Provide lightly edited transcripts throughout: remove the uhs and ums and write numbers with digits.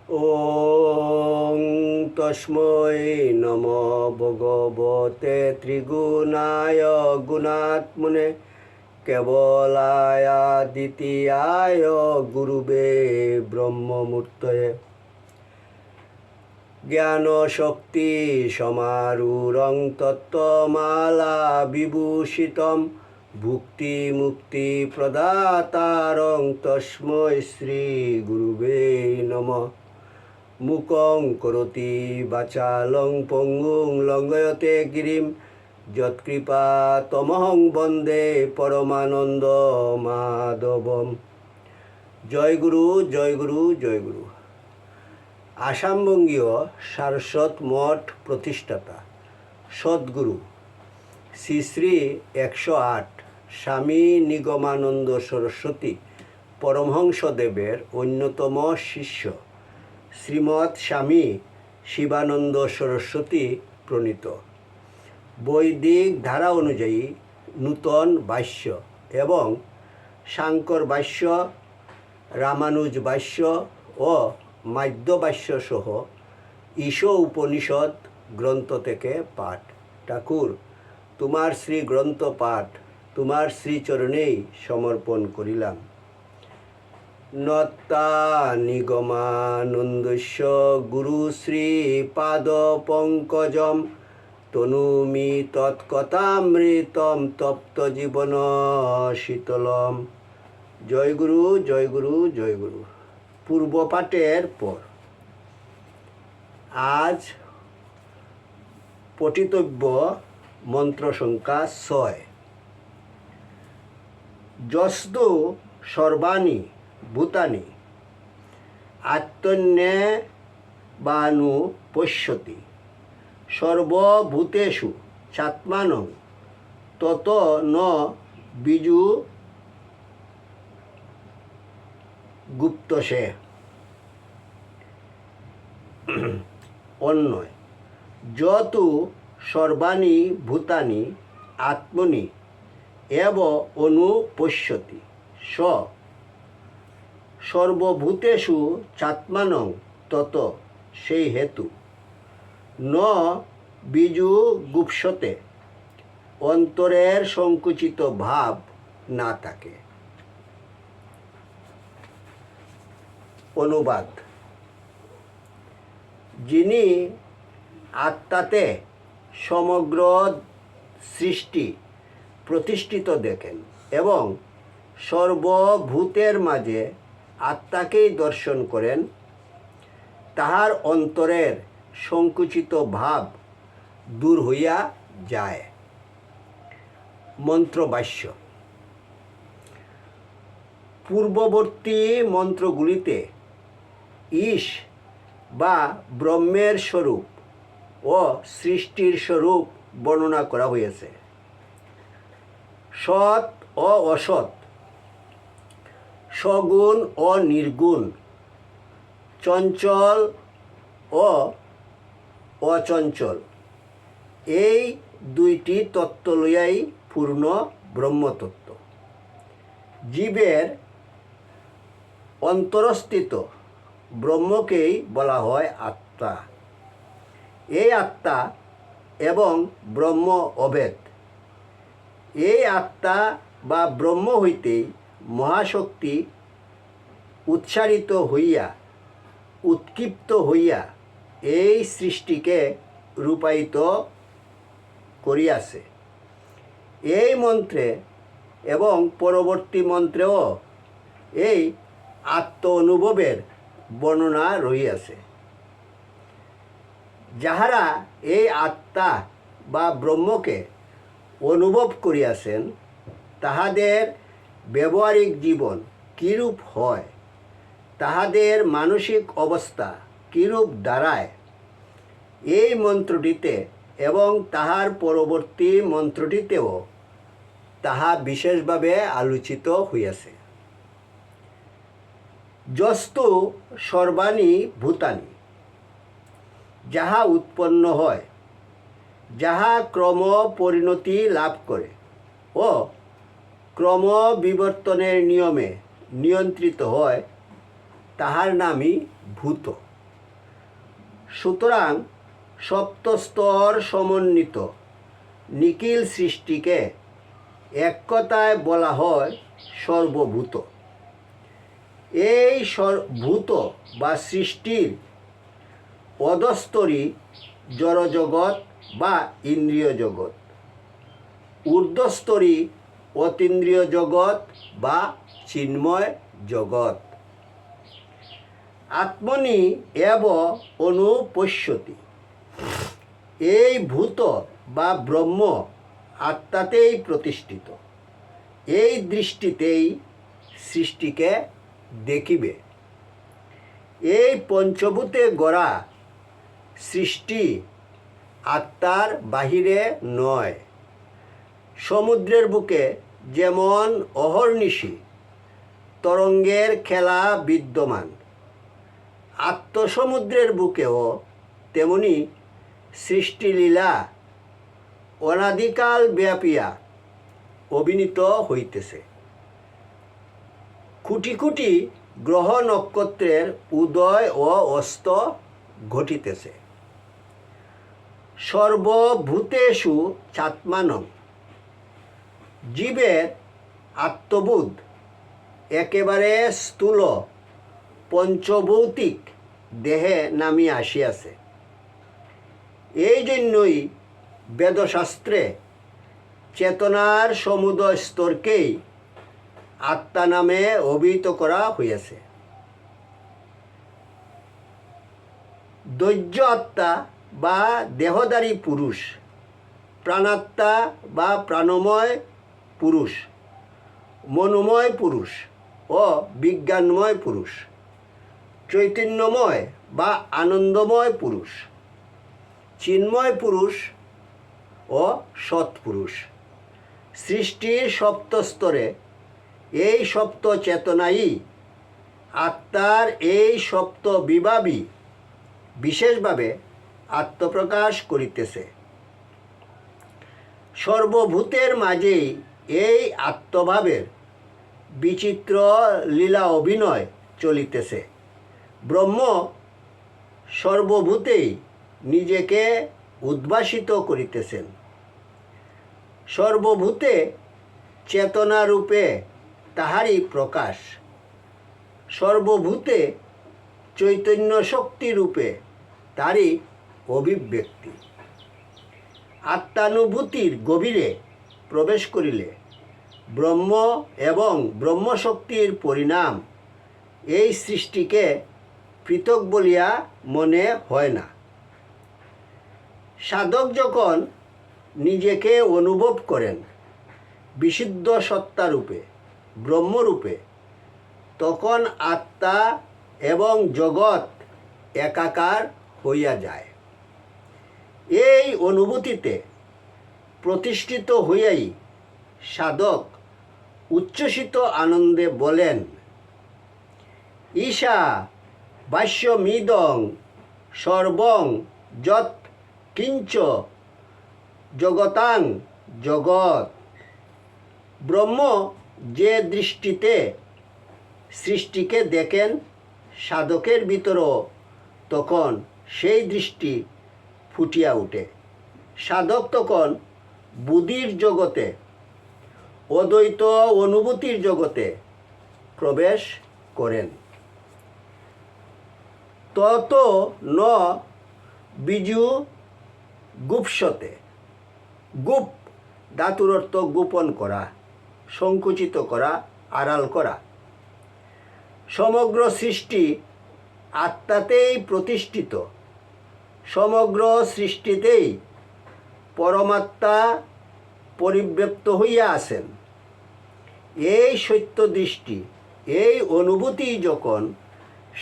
ওং তস্मै নমো ভগবতে ত্রিগুণায় গুণাত্মনে কেবলায় দ্বিতীয়ায় গুরুবে ব্রহ্মমূর্তয়ে জ্ঞান শক্তি সমারূঢ়ং তত্ত্বমালা বিভূষিতম ভুক্তি মুক্তি প্রদাতারং তস্मै শ্রী গুরুবে নমঃ। মুকং করোতি বাচালং পঙ্গুং লঙ্ঘয়তে গিরিম যৎকৃপা তমহং বন্দে পরমানন্দ মাধবম। জয় গুরু, জয় গুরু, জয় গুরু। আসামবঙ্গীয় সারস্বত মঠ প্রতিষ্ঠাতা সদ্গুরু শ্রী শ্রী 108 স্বামী নিগমানন্দ সরস্বতী পরমহংসদেবের অন্যতম শিষ্য শ্রীমৎ স্বামী শিবানন্দ সরস্বতী প্রণীত বৈদিক ধারা অনুযায়ী নূতন ভাষ্য এবং শাঙ্কর ভাষ্য, রামানুজ ভাষ্য ও মাধ্য ভাষ্য সহ ঈশ উপনিষদ গ্রন্থ থেকে পাঠ। ঠাকুর, তোমার শ্রী গ্রন্থ পাঠ তোমার শ্রীচরণেই সমর্পণ করিলাম। নত্তা নিগমানন্দস্য গুরু শ্রী পাদ পঙ্কজম তনুমি তৎকথামৃতম তপ্ত জীবন শীতলম। জয় গুরু, জয় গুরু, জয় গুরু। পূর্বপাঠের পর আজ পঠিতব্য মন্ত্র সংখ্যা 6। যস্তু সর্বাণি ভূতানি আত্মন্যে বানু পশ্যতি সর্বভূতেষু চাত্মানং তত ন বিজু গুপ্তসে। অন্যয় যতু সর্বাণি ভূতানি আত্মনি এব অনুপশ্যতি স সর্বভূতেষু চাত্মানং তত, সেই হেতু ন বিজু গুপ্সতে, অন্তরের সংকুচিত ভাব না থাকে। অনুবাদ: যিনি আত্মাতে সমগ্র সৃষ্টি প্রতিষ্ঠিত দেখেন এবং সর্বভূতের মাঝে আত্মাকেই দর্শন করেন, তাহার অন্তরের সংকুচিত ভাব দূর হইয়া যায়। মন্ত্রভাষ্য: পূর্ববর্তী মন্ত্রগুলিতে ঈশ বা ব্রহ্মের স্বরূপ ও সৃষ্টির স্বরূপ বর্ণনা করা হয়েছে। সৎ ও অসৎ, সগুণ ও নির্গুণ, চঞ্চল ও অচঞ্চল, এই দুইটি তত্ত্ব লইয়াই পূর্ণ ব্রহ্মতত্ত্ব। জীবের অন্তরস্থিত ব্রহ্মকেই বলা হয় আত্মা। এই আত্মা এবং ব্রহ্ম অভেদ। এই আত্মা বা ব্রহ্ম হইতেই মহাশক্তি উচ্চারিত হইয়া উৎক্ষিপ্ত হইয়া এই সৃষ্টিকে রূপায়িত করিয়াছে। এই মন্ত্রে এবং পরবর্তী মন্ত্রেও এই আত্ম অনুভবের বর্ণনা রহিয়াছে। যাহারা এই আত্মা বা ব্রহ্মকে অনুভব করিয়াছেন, তাহাদের ব্যবহারিক জীবন কিরূপ হয়, তাহাদের মানসিক অবস্থা কিরূপ দাঁড়ায়, এই মন্ত্রটিতে এবং তাহার পরবর্তী মন্ত্রটিতেও তাহা বিশেষভাবে আলোচিত হইয়াছে। যস্তু সর্বাণি ভূতানি, যাহা উৎপন্ন হয়, যাহা ক্রম পরিণতি লাভ করে ও ক্রম বিবর্তনের নিয়মে নিয়ন্ত্রিত হয়, তাহার নামই ভূত। সুতরাং সপ্তস্তর সমন্বিত নিখিল সৃষ্টিকে এক কথায় বলা হয় সর্বভূত। এই ভূত বা সৃষ্টির অধস্তরী জড়জগৎ বা ইন্দ্রিয় জগৎ, ঊর্ধ্বস্তরী অতীন্দ্রিয় জগৎ বা চিন্ময় জগৎ। আত্মনি এব অনুপশ্যতি, এই ভূত বা ব্রহ্ম আত্মাতেই প্রতিষ্ঠিত। এই দৃষ্টিতেই সৃষ্টিকে দেখিবে। এই পঞ্চভূতে গড়া সৃষ্টি আত্মার বাহিরে নয়। সমুদ্রের বুকে যেমন অহর্নিশি তরঙ্গের খেলা বিদ্যমান, আত্মসমুদ্রের বুকেও তেমনি সৃষ্টিলীলা অনাদিকাল ব্যাপিয়া অভিনীত হইতেছে। কোটি কোটি গ্রহ নক্ষত্রের উদয় ও অস্ত ঘটিতেছে। সর্বভূতেষু চাত্মানং, জীবের আত্মবোধ একেবারে স্থূল পঞ্চভৌতিক দেহে নামিয়া আসিয়াছে। এই জন্যই বেদশাস্ত্রে চেতনার সমুদয় স্তরকেই আত্মা নামে অভিহিত করা হইয়াছে। দৈর্য আত্মা বা দেহধারী পুরুষ, প্রাণাত্মা বা প্রাণময় পুরুষ, মনোময় পুরুষ ও বিজ্ঞানময় পুরুষ, চৈতন্যময় বা আনন্দময় পুরুষ, চিন্ময় পুরুষ ও সৎপুরুষ। সৃষ্টির সপ্তস্তরে এই সপ্ত চেতনাই আত্মার এই সপ্ত বিভাবী বিশেষভাবে আত্মপ্রকাশ করিতেছে। সর্বভূতের মাঝেই এই আত্মভাবের বিচিত্র লীলা অভিনয় চলিতেছে। ব্রহ্ম সর্বভূতেই নিজেকে উদ্ভাসিত করিতেছেন। সর্বভূতে চেতনারূপে তাহারই প্রকাশ, সর্বভূতে চৈতন্য শক্তিরূপে তারই অভিব্যক্তি। আত্মানুভূতির গভীরে প্রবেশ করিলে ব্রহ্ম এবং ব্রহ্মশক্তির পরিণাম এই সৃষ্টিকে পৃথক বলিয়া মনে হয় না। সাধক যখন নিজেকে অনুভব করেন বিশুদ্ধ সত্তারূপে, ব্রহ্মরূপে, তখন আত্মা এবং জগৎ একাকার হইয়া যায়। এই অনুভূতিতে প্রতিষ্ঠিত হইয়াই সাধক উচ্ছ্বসিত আনন্দে বলেন, ঈশা ভাষ্যমিদং সর্বং যৎ কিঞ্চ জগতাং জগৎ। ব্রহ্ম যে দৃষ্টিতে সৃষ্টিকে দেখেন, সাধকের ভিতরও তখন সেই দৃষ্টি ফুটিয়া ওঠে। সাধক তখন বুদ্ধির জগতে, অদ্বৈত অনুভূতির জগতে প্রবেশ করেন। তত ন বিজু গুপ্সতে, গুপ ধাতুর অর্থ গোপন করা, সংকুচিত করা, আড়াল করা। সমগ্র সৃষ্টি আত্মাতেই প্রতিষ্ঠিত। সমগ্র সৃষ্টিতেই পরমাত্মা পরিব্যাপ্ত হইয়া আছেন। এই সত্য দৃষ্টি, এই অনুভূতি যখন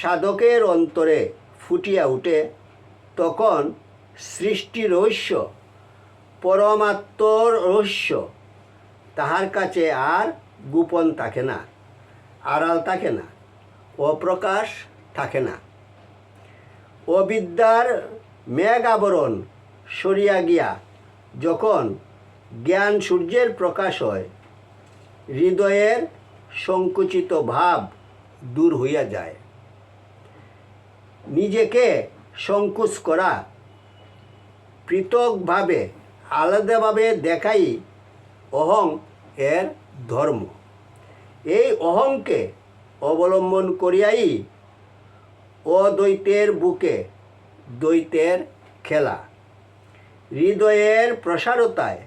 সাধকের অন্তরে ফুটিয়া উঠে, তখন সৃষ্টি রহস্য, পরমাত্মার রহস্য তাহার কাছে আর গোপন থাকে না, আড়াল থাকে না, অপ্রকাশ থাকে না। অবিদ্যার মেঘ আবরণ সরিয়া গিয়া যখন জ্ঞান সূর্যের প্রকাশ হয়, হৃদয়ের সংকুচিত ভাব দূর হইয়া যায়। নিজেকে সংকোচ করা, পৃথকভাবে আলাদাভাবে দেখাই অহং এর ধর্ম। এই অহংকে অবলম্বন করিয়াই অদ্বৈতের বুকে দ্বৈতের খেলা। হৃদয়ের প্রসারতায়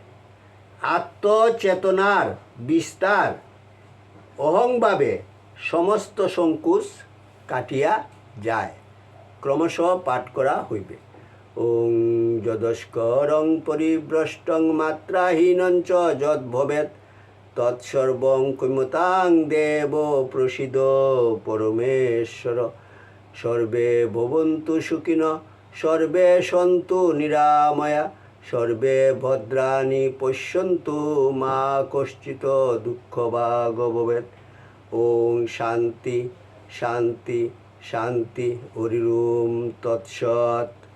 আত্মচেতনার বিস্তার, অহংভাবে সমস্ত সংকোচ কাটিয়া যায়। ক্রমশ পাঠ করা হইবে। ওং যদস্করং পরিভ্রষ্টং মাত্রাহীনঞ্চ যদ্ভবেৎ তৎসর্বং ক্ষমতাং দেব প্রসীদ পরমেশ্বর। সর্বে ভবন্তু সুখিনঃ, সর্বে সন্তু নিরাময়া, সর্বে ভদ্রাণি পশ্যন্তু মা কশ্চিৎ দুঃখভাগ ভবেৎ। ওং শান্তি শান্তি শান্তি। হরি ওম তৎসৎ।